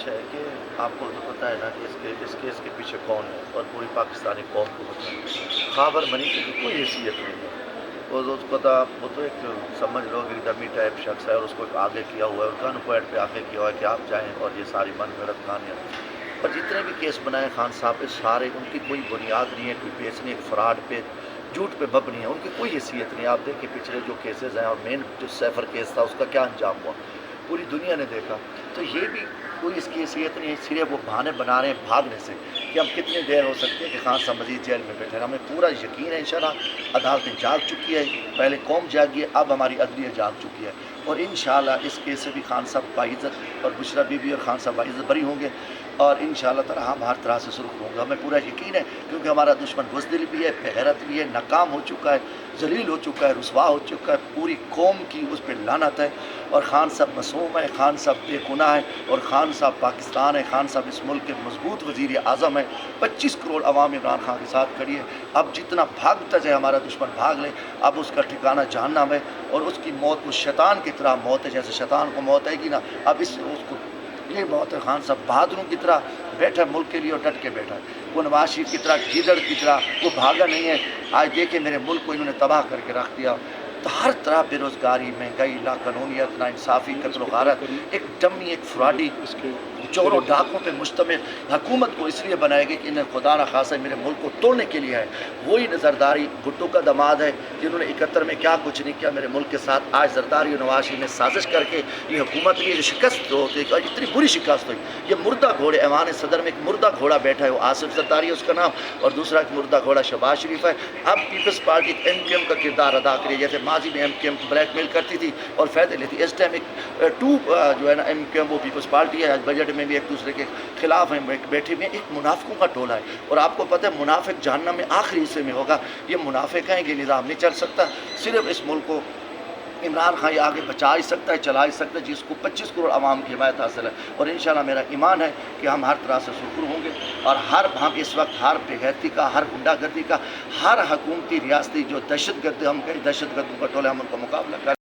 گزارش ہے کہ آپ کو تو پتہ ہے نا کہ اس کیس کے پیچھے کون ہے اور پوری پاکستانی قوم کو پتہ ہے۔ خابر منی کی کوئی حیثیت نہیں ہے، اس کو تو وہ تو ایک سمجھ لو کہ ڈمی ٹائپ شخص ہے اور اس کو ایک آگے کیا ہوا ہے اور گن پوائنٹ پہ آگے کیا ہوا ہے کہ آپ جائیں اور یہ ساری من گھڑت کہانیاں اور جتنے بھی کیس بنائے خان صاحب پہ سارے ان کی کوئی بنیاد نہیں ہے، کوئی بیس نہیں، ایک فراڈ پہ جھوٹ پہ مبنی ہے، ان کی کوئی حیثیت نہیں۔ آپ دیکھیں پچھلے جو کیسز ہیں اور مین جو سیفر کیس تھا اس کا کیا انجام ہوا پوری دنیا نے دیکھا، تو یہ بھی کوئی اس کی حیثیت نہیں ہے، صرف وہ بہانے بنا رہے ہیں بھاگنے سے کہ ہم کتنی دیر ہو سکتے ہیں کہ خان صاحب مزید جیل میں بیٹھے ہیں۔ ہمیں پورا یقین ہے انشاءاللہ عدالتیں جاگ چکی ہے، پہلے قوم جاگی ہے، اب ہماری عدلیہ جاگ چکی ہے اور انشاءاللہ اس کیس سے بھی خان صاحب باعزت اور بشرا بی بی اور خان صاحب باعزت بری ہوں گے اور انشاءاللہ تعالی ہم ہر طرح سے سرخ ہوں گے۔ ہمیں پورا یقین ہے کیونکہ ہمارا دشمن بزدل بھی ہے، بے غیرت بھی ہے، ناکام ہو چکا ہے، ذلیل ہو چکا ہے، رسوا ہو چکا ہے، پوری قوم کی اس پہ لعنت ہے اور خان صاحب معصوم ہے، خان صاحب بے گناہ ہے اور خان صاحب پاکستان ہے، خان صاحب اس ملک کے مضبوط وزیر اعظم ہے۔ 25 کروڑ عوام عمران خان کے ساتھ کھڑی ہے، اب جتنا بھاگتا جائے ہمارا دشمن بھاگ لے، اب اس کا ٹھکانہ جہنم ہے اور اس کی موت اس شیطان کی طرح موت ہے، جیسے شیطان کو موت آئے گی نا، اب اس کو یہ موت ہے۔ خان صاحب بہادروں کی طرح بیٹھا ہے ملک کے لیے اور ڈٹ کے بیٹھا ہے، وہ نواز شریف کی طرح گیدڑ کی طرح وہ بھاگا نہیں ہے۔ آج دیکھیں میرے ملک کو انہوں نے تباہ کر کے رکھ دیا، تو ہر طرح بے روزگاری، مہنگائی، لا قانونیت، نا انصافی، قتل و غارت، ایک ڈمی، ایک فراڈی، چوروں ڈاکوں پہ مشتمل حکومت کو اس لیے بنائے گی کہ انہیں خدا نخواستہ میرے ملک کو توڑنے کے لیے ہے۔ وہی زرداری بھٹو کا دماد ہے جنہوں نے 71 میں کیا کچھ نہیں کیا میرے ملک کے ساتھ، آج زرداری اور نواز شریف نے سازش کر کے یہ حکومت کی جو شکست ہوتی ہے اور اتنی بری شکست ہوئی، یہ مردہ گھوڑے ایوان صدر میں ایک مردہ گھوڑا بیٹھا ہے، وہ آصف زرداری ہے اس کا نام، اور دوسرا ایک مردہ گھوڑا شہباز شریف ہے۔ اب Peoples Party M Q M کا کردار ادا کری، جیسے ماضی میں M Q M blackmail کرتی تھی اور فائدے لیتی، اس ٹائم ایک جو ہے نا ایم کیو ایم وہ پیپلز پارٹی ہے، آج بجٹ میں بھی ایک دوسرے کے خلاف ہیں بیٹھے ہوئے ہیں، ایک منافقوں کا ٹولہ ہے اور آپ کو پتہ ہے منافق جہنم میں آخری حصے میں ہوگا۔ یہ منافق ہیں، یہ نظام نہیں چل سکتا، صرف اس ملک کو عمران خان یہ آگے بچا ہی سکتا ہے، چلا ہی سکتا ہے، جس کو 25 کروڑ عوام کی حمایت حاصل ہے اور انشاءاللہ میرا ایمان ہے کہ ہم ہر طرح سے سرخرو ہوں گے اور ہم اس وقت ہر بے غیرتی کا، ہر غنڈہ گردی کا، ہر حکومتی ریاستی جو دہشت گرد ہم کہیں دہشت گردوں کا ٹولہ ہم ان کا مقابلہ کر